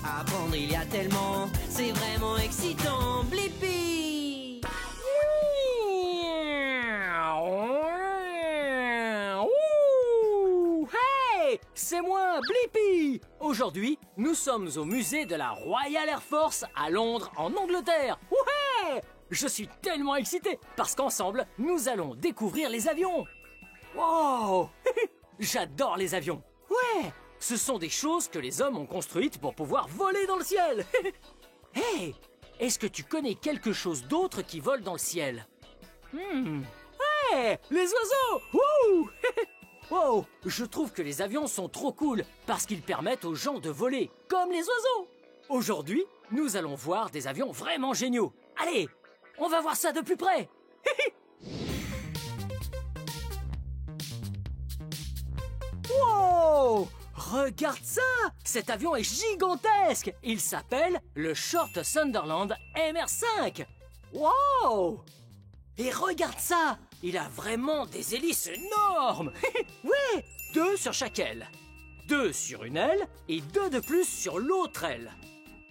Apprendre il y a tellement, c'est vraiment excitant. Blippi! Hey! C'est moi, Blippi! Aujourd'hui, nous sommes au musée de la Royal Air Force à Londres, en Angleterre. Ouais! Je suis tellement excité parce qu'ensemble, nous allons découvrir les avions. Wow! J'adore les avions. Ouais! Ce sont des choses que les hommes ont construites pour pouvoir voler dans le ciel. Hey! Est-ce que tu connais quelque chose d'autre qui vole dans le ciel? Hey! Les oiseaux! Wouh! Wow! Je trouve que les avions sont trop cool parce qu'ils permettent aux gens de voler comme les oiseaux. Aujourd'hui, nous allons voir des avions vraiment géniaux. Allez, on va voir ça de plus près. Wow! Regarde ça! Cet avion est gigantesque! Il s'appelle le Short Sunderland MR5. Wow! Et regarde ça! Il a vraiment des hélices énormes! Ouais! 2 sur chaque aile. 2 sur une aile et 2 de plus sur l'autre aile.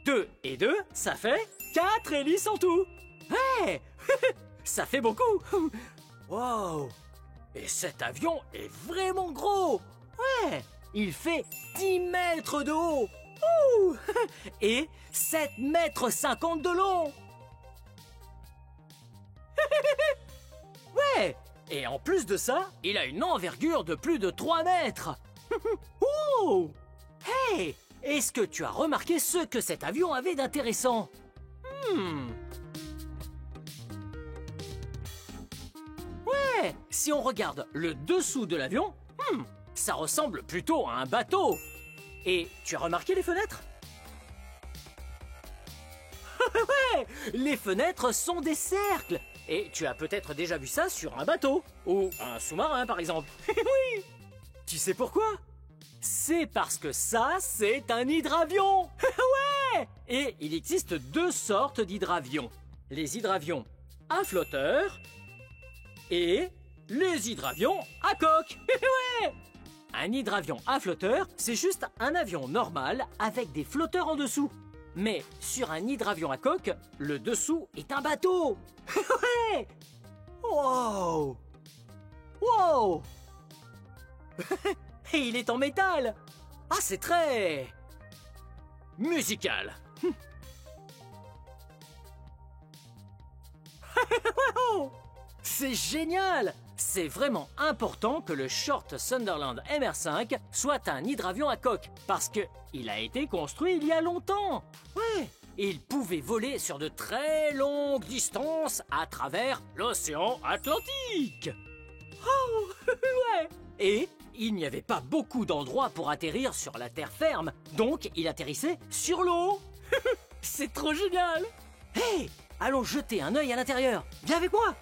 2 et 2, ça fait 4 hélices en tout! Ouais! Ça fait beaucoup! Wow! Et cet avion est vraiment gros! Ouais! Il fait 10 mètres de haut! Ouh! Et 7 mètres 50 de long! Ouais! Et en plus de ça, il a une envergure de plus de 3 mètres! Ouh! Hey! Est-ce que tu as remarqué ce que cet avion avait d'intéressant? Ouais! Si on regarde le dessous de l'avion, ça ressemble plutôt à un bateau. Et tu as remarqué les fenêtres? Ouais! Les fenêtres sont des cercles. Et tu as peut-être déjà vu ça sur un bateau. Ou un sous-marin, par exemple. Oui! Tu sais pourquoi? C'est parce que ça, c'est un hydravion. Ouais! Et il existe 2 sortes d'hydravions. Les hydravions à flotteur et les hydravions à coque. Ouais! Un hydravion à flotteur, c'est juste un avion normal avec des flotteurs en dessous. Mais sur un hydravion à coque, le dessous est un bateau. Ouais! Wow! Wow! Et il est en métal. Ah, c'est très... musical. C'est génial! C'est vraiment important que le Short Sunderland MR5 soit un hydravion à coque parce que il a été construit il y a longtemps. Ouais, il pouvait voler sur de très longues distances à travers l'océan Atlantique. Oh, ouais. Et il n'y avait pas beaucoup d'endroits pour atterrir sur la terre ferme, donc il atterrissait sur l'eau. C'est trop génial! Hey, allons jeter un œil à l'intérieur. Viens avec moi.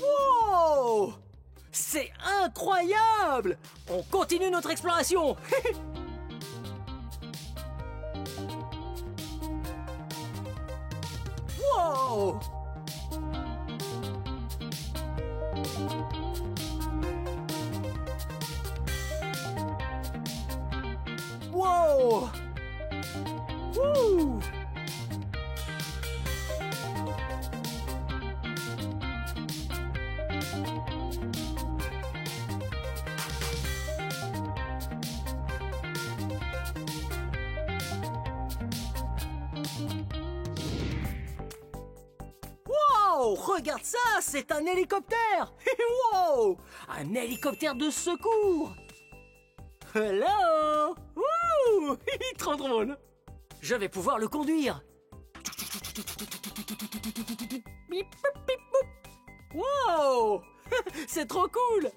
Wow! C'est incroyable! On continue notre exploration! Wow! Wow! Wouh! Wow! Regarde ça, c'est un hélicoptère! Wow! Un hélicoptère de secours! Hello! Ouh! Trop drôle! Je vais pouvoir le conduire! Wow! C'est trop cool!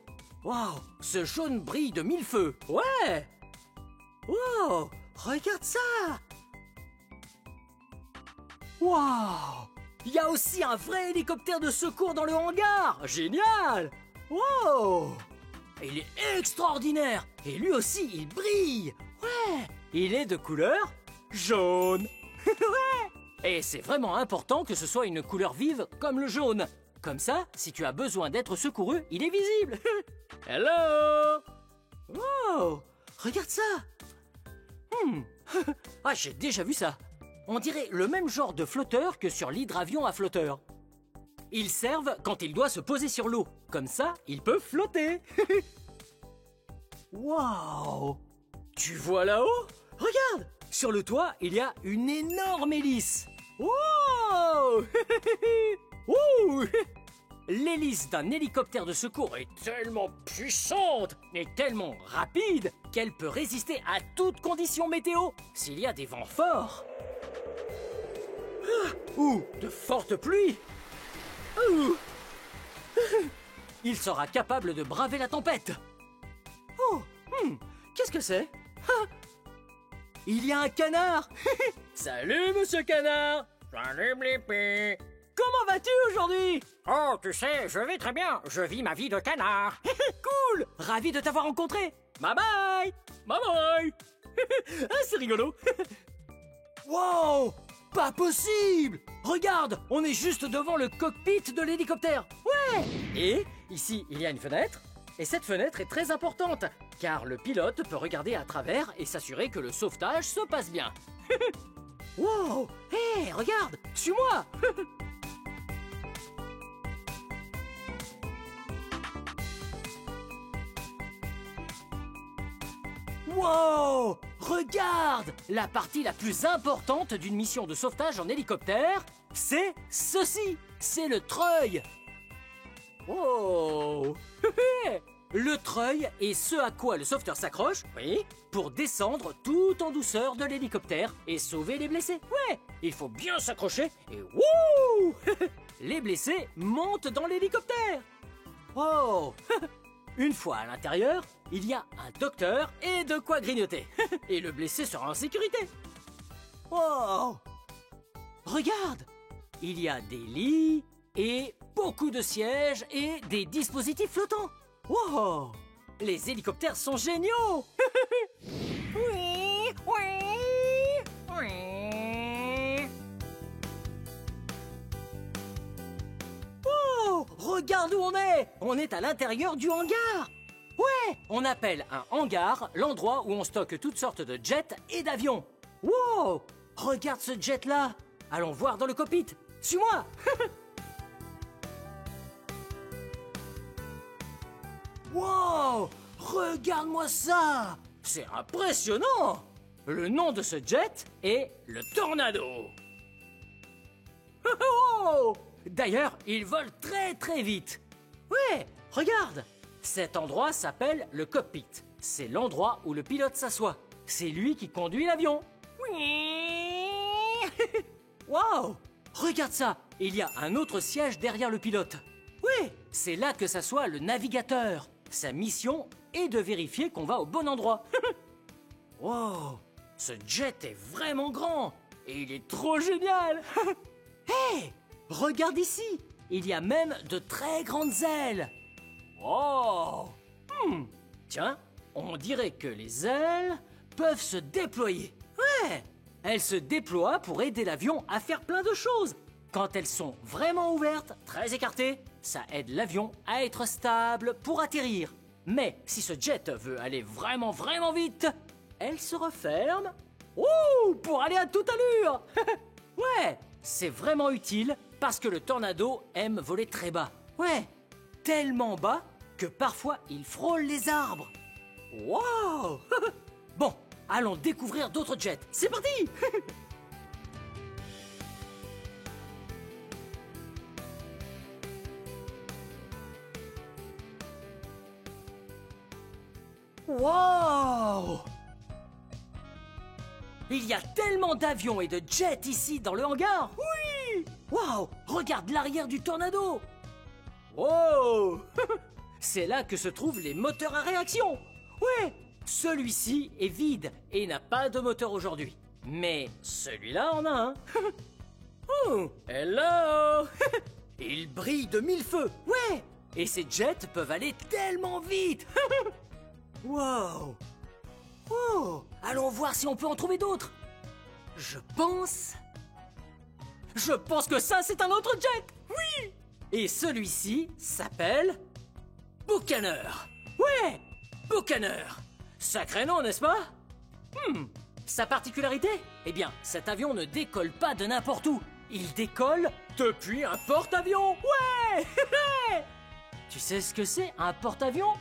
Waouh, ce jaune brille de mille feux. Ouais. Wow, regarde ça. Waouh, il y a aussi un vrai hélicoptère de secours dans le hangar. Génial. Wow, il est extraordinaire. Et lui aussi, il brille. Ouais, il est de couleur jaune. Ouais. Et c'est vraiment important que ce soit une couleur vive comme le jaune. Comme ça, si tu as besoin d'être secouru, il est visible. Hello. Wow, regarde ça. Ah, j'ai déjà vu ça. On dirait le même genre de flotteur que sur l'hydravion à flotteur. Ils servent quand il doit se poser sur l'eau. Comme ça, il peut flotter. Wow. Tu vois là-haut? Regarde. Sur le toit, il y a une énorme hélice. Wow. Ouh. L'hélice d'un hélicoptère de secours est tellement puissante et tellement rapide qu'elle peut résister à toute condition météo s'il y a des vents forts ou de fortes pluies. Il sera capable de braver la tempête. Oh, qu'est-ce que c'est? Il y a un canard. Salut, monsieur canard. Salut Blippi. Comment vas-tu aujourd'hui? Oh, tu sais, je vais très bien. Je vis ma vie de canard. Cool. Ravi de t'avoir rencontré. Bye bye. Bye bye. Ah, c'est rigolo. Wow, pas possible. Regarde, on est juste devant le cockpit de l'hélicoptère. Ouais. Et ici, il y a une fenêtre. Et cette fenêtre est très importante, car le pilote peut regarder à travers et s'assurer que le sauvetage se passe bien. Wow. Hé, regarde, suis-moi. Wow! Regarde! La partie la plus importante d'une mission de sauvetage en hélicoptère, c'est ceci! C'est le treuil! Wow! Le treuil est ce à quoi le sauveteur s'accroche, oui, pour descendre tout en douceur de l'hélicoptère et sauver les blessés. Ouais! Il faut bien s'accrocher et wouh! Les blessés montent dans l'hélicoptère! Oh! Une fois à l'intérieur, il y a un docteur et de quoi grignoter. Et le blessé sera en sécurité. Wow! Regarde! Il y a des lits et beaucoup de sièges et des dispositifs flottants. Wow! Les hélicoptères sont géniaux! Oui, oui, oui. Oh! Regarde où on est! On est à l'intérieur du hangar! Ouais! On appelle un hangar l'endroit où on stocke toutes sortes de jets et d'avions. Wow! Regarde ce jet-là! Allons voir dans le cockpit. Suis-moi! Wow! Regarde-moi ça! C'est impressionnant! Le nom de ce jet est le Tornado. Oh! D'ailleurs, il vole très très vite. Ouais, regarde! Cet endroit s'appelle le cockpit. C'est l'endroit où le pilote s'assoit. C'est lui qui conduit l'avion. Wow! Regarde ça! Il y a un autre siège derrière le pilote. Ouais, c'est là que s'assoit le navigateur. Sa mission est de vérifier qu'on va au bon endroit. Wow! Ce jet est vraiment grand et il est trop génial. Hey! Regarde ici! Il y a même de très grandes ailes. Wow! Tiens, on dirait que les ailes peuvent se déployer. Ouais! Elles se déploient pour aider l'avion à faire plein de choses. Quand elles sont vraiment ouvertes, très écartées, ça aide l'avion à être stable pour atterrir. Mais si ce jet veut aller vraiment vraiment vite, elle se referme. Ouh! Pour aller à toute allure. Ouais! C'est vraiment utile parce que le Tornado aime voler très bas. Ouais! Tellement bas que parfois il frôle les arbres. Wow! Bon, allons découvrir d'autres jets. C'est parti! Wow! Il y a tellement d'avions et de jets ici dans le hangar. Oui! Wow! Regarde l'arrière du Tornado. Wow! c'est là que se trouvent les moteurs à réaction. Ouais, celui-ci est vide et n'a pas de moteur aujourd'hui. Mais celui-là en a un. Oh, hello. Il brille de mille feux. Ouais, et ces jets peuvent aller tellement vite. Wow. Oh, allons voir si on peut en trouver d'autres. Je pense que ça, c'est un autre jet. Oui. Et celui-ci s'appelle Buccaneer. Ouais, Buccaneer. Sacré nom, n'est-ce pas? Sa particularité? Eh bien, cet avion ne décolle pas de n'importe où. Il décolle depuis un porte-avions. Ouais. Tu sais ce que c'est, un porte-avions?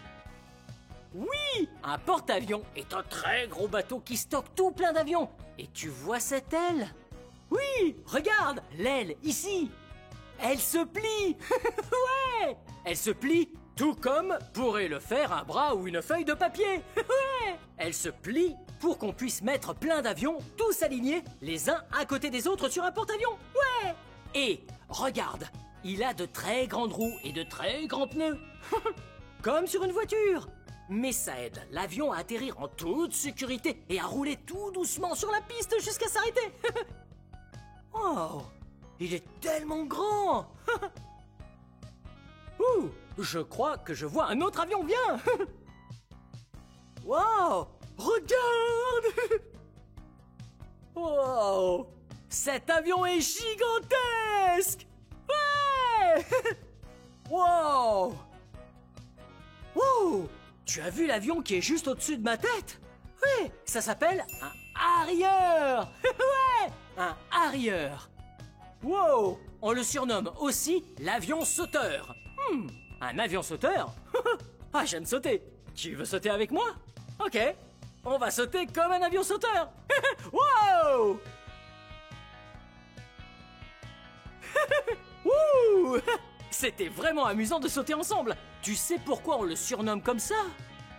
Oui, un porte-avions est un très gros bateau qui stocke tout plein d'avions. Et tu vois cette aile? Oui, regarde, l'aile, ici. Elle se plie. Ouais, elle se plie tout comme pourrait le faire un bras ou une feuille de papier. Ouais, elle se plie pour qu'on puisse mettre plein d'avions, tous alignés, les uns à côté des autres sur un porte-avions. Ouais. Et regarde, il a de très grandes roues et de très grands pneus. Comme sur une voiture. Mais ça aide l'avion à atterrir en toute sécurité et à rouler tout doucement sur la piste jusqu'à s'arrêter. Oh, il est tellement grand. Ouh, je crois que je vois un autre avion, viens. Wow, regarde. Wow, cet avion est gigantesque. Ouais. Wow. Wow, tu as vu l'avion qui est juste au-dessus de ma tête? Oui, ça s'appelle un Harrier. Ouais, un Harrier. Wow, on le surnomme aussi l'avion sauteur. Un avion sauteur? Ah, j'aime sauter. Tu veux sauter avec moi? Ok, on va sauter comme un avion sauteur. Wow. Wouh. C'était vraiment amusant de sauter ensemble. Tu sais pourquoi on le surnomme comme ça?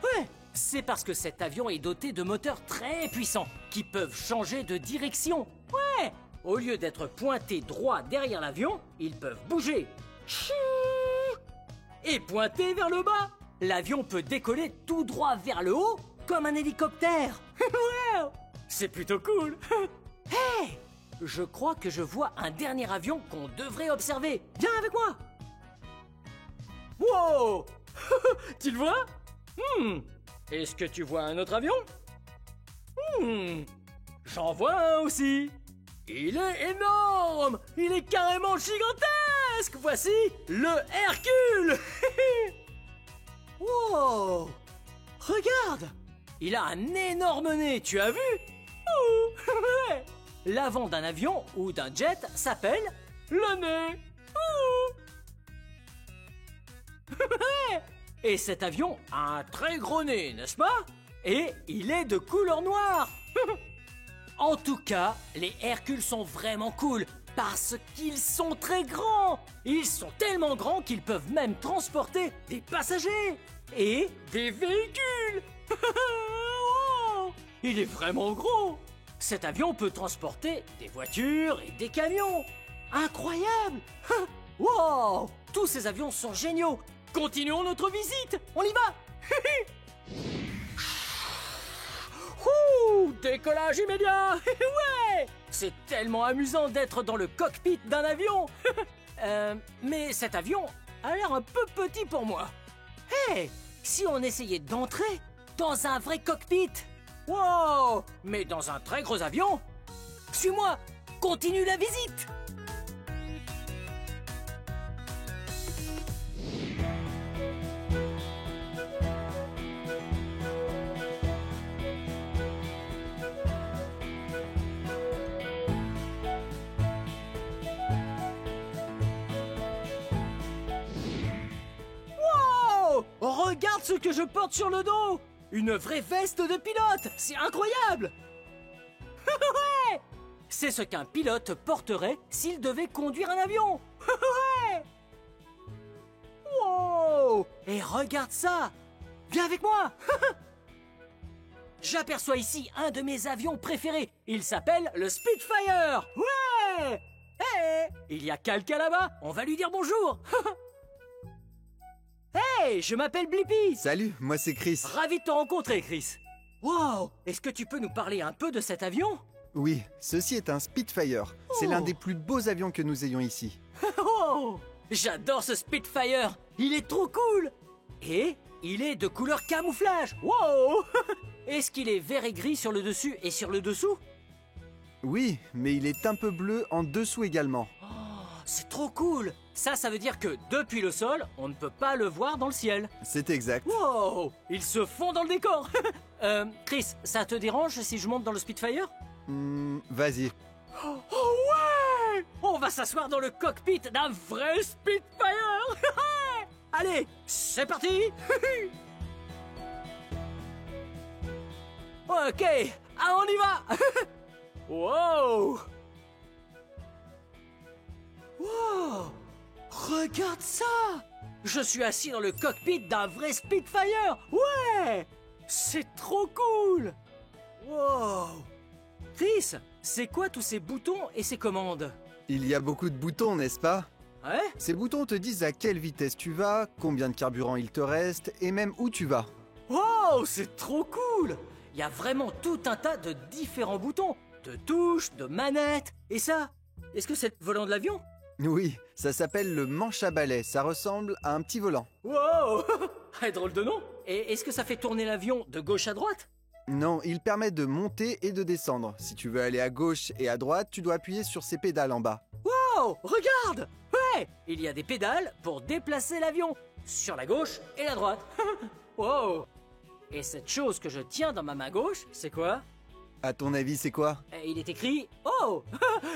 Ouais, c'est parce que cet avion est doté de moteurs très puissants qui peuvent changer de direction. Ouais, au lieu d'être pointés droit derrière l'avion, ils peuvent bouger et pointer vers le bas. L'avion peut décoller tout droit vers le haut comme un hélicoptère. Ouais, c'est plutôt cool. Hey, je crois que je vois un dernier avion qu'on devrait observer. Viens avec moi. Wow. Tu le vois? Est-ce que tu vois un autre avion? J'en vois un aussi. Il est énorme. Il est carrément gigantesque. Voici le Hercule. Wow. Regarde. Il a un énorme nez, tu as vu? L'avant d'un avion ou d'un jet s'appelle le nez. Et cet avion a un très gros nez, n'est-ce pas? Et il est de couleur noire. En tout cas, les Hercules sont vraiment cool parce qu'ils sont très grands. Ils sont tellement grands qu'ils peuvent même transporter des passagers et des véhicules. Oh, il est vraiment gros. Cet avion peut transporter des voitures et des camions. Incroyable. Wow, tous ces avions sont géniaux. Continuons notre visite. On y va. Ouh, décollage immédiat. Ouais, c'est tellement amusant d'être dans le cockpit d'un avion. Mais cet avion a l'air un peu petit pour moi. Hey, si on essayait d'entrer dans un vrai cockpit. Wow, mais dans un très gros avion. Suis-moi, continue la visite. Regarde ce que je porte sur le dos! Une vraie veste de pilote! C'est incroyable! Ouais! C'est ce qu'un pilote porterait s'il devait conduire un avion! Ouais! Wow! Et regarde ça! Viens avec moi! J'aperçois ici un de mes avions préférés. Il s'appelle le Spitfire! Ouais! Hey! Il y a quelqu'un là-bas, on va lui dire bonjour! Hey! Hey, je m'appelle Blippi. Salut, moi c'est Chris. Ravi de te rencontrer, Chris. Wow, est-ce que tu peux nous parler un peu de cet avion? Oui, ceci est un Spitfire. C'est l'un des plus beaux avions que nous ayons ici. Oh, j'adore ce Spitfire. Il est trop cool. Et il est de couleur camouflage. Wow. Est-ce qu'il est vert et gris sur le dessus et sur le dessous? Oui, mais il est un peu bleu en dessous également. C'est trop cool. Ça veut dire que depuis le sol, on ne peut pas le voir dans le ciel. C'est exact. Wow, il se fond dans le décor. Chris, ça te dérange si je monte dans le Spitfire? Vas-y. Oh ouais! On va s'asseoir dans le cockpit d'un vrai Spitfire. Allez, c'est parti. Ok, on y va. Wow! Wow! Regarde ça! Je suis assis dans le cockpit d'un vrai Spitfire! Ouais! C'est trop cool! Wow! Chris, c'est quoi tous ces boutons et ces commandes? Il y a beaucoup de boutons, n'est-ce pas? Ouais? Ces boutons te disent à quelle vitesse tu vas, combien de carburant il te reste, et même où tu vas. Wow! C'est trop cool! Il y a vraiment tout un tas de différents boutons, de touches, de manettes. Et ça, est-ce que c'est le volant de l'avion? Oui, ça s'appelle le manche à balai, ça ressemble à un petit volant. Wow! Drôle de nom! Et est-ce que ça fait tourner l'avion de gauche à droite? Non, il permet de monter et de descendre. Si tu veux aller à gauche et à droite, tu dois appuyer sur ces pédales en bas. Wow! Regarde! Ouais! Il y a des pédales pour déplacer l'avion, sur la gauche et la droite. Wow! Et cette chose que je tiens dans ma main gauche, c'est quoi? À ton avis, c'est quoi? Il est écrit... Oh!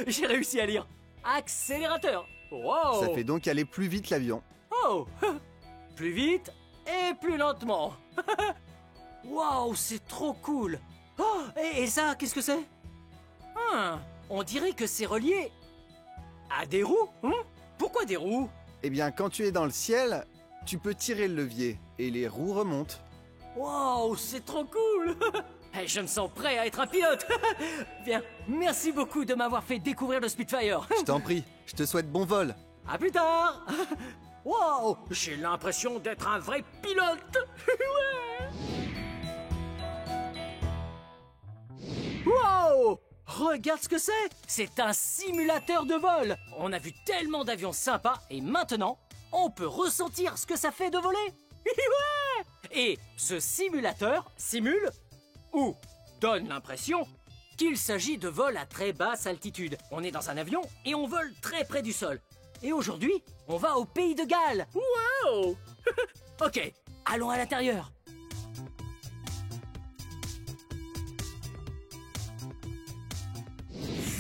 J'ai réussi à lire! Accélérateur! Wow! Ça fait donc aller plus vite l'avion. Oh! Plus vite et plus lentement. Wow, c'est trop cool. Oh, et ça, qu'est-ce que c'est? On dirait que c'est relié à des roues. Pourquoi des roues? Eh bien, quand tu es dans le ciel, tu peux tirer le levier et les roues remontent. Wow, c'est trop cool. Je me sens prêt à être un pilote. Bien, merci beaucoup de m'avoir fait découvrir le Spitfire. Je t'en prie, je te souhaite bon vol. À plus tard. Wow, j'ai l'impression d'être un vrai pilote. Ouais. Wow! Regarde ce que c'est! C'est un simulateur de vol! On a vu tellement d'avions sympas et maintenant, on peut ressentir ce que ça fait de voler! Ouais! Et ce simulateur simule ou donne l'impression qu'il s'agit de vol à très basse altitude. On est dans un avion et on vole très près du sol. Et aujourd'hui, on va au pays de Galles! Wow! Ok, allons à l'intérieur!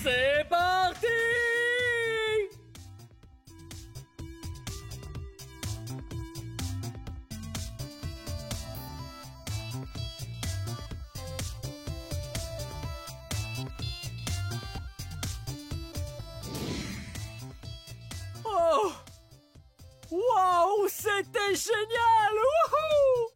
C'est parti! Oh! Wow! C'était génial! Wouhou!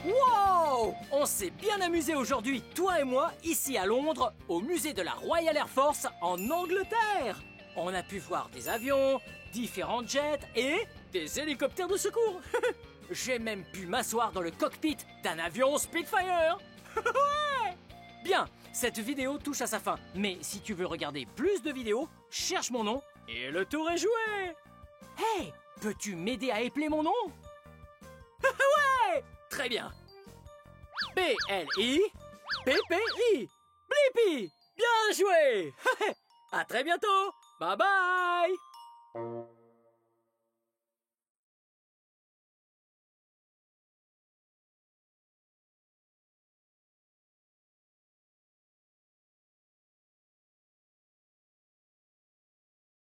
Wow! On s'est bien amusé aujourd'hui, toi et moi, ici à Londres, au musée de la Royal Air Force en Angleterre. On a pu voir des avions, différents jets et des hélicoptères de secours. J'ai même pu m'asseoir dans le cockpit d'un avion Spitfire. Ouais! Bien, cette vidéo touche à sa fin. Mais si tu veux regarder plus de vidéos, cherche mon nom et le tour est joué. Hey, peux-tu m'aider à épeler mon nom? Ouais! Très bien. B-L-I P-P-I Blippi. Bien joué. À très bientôt. Bye bye.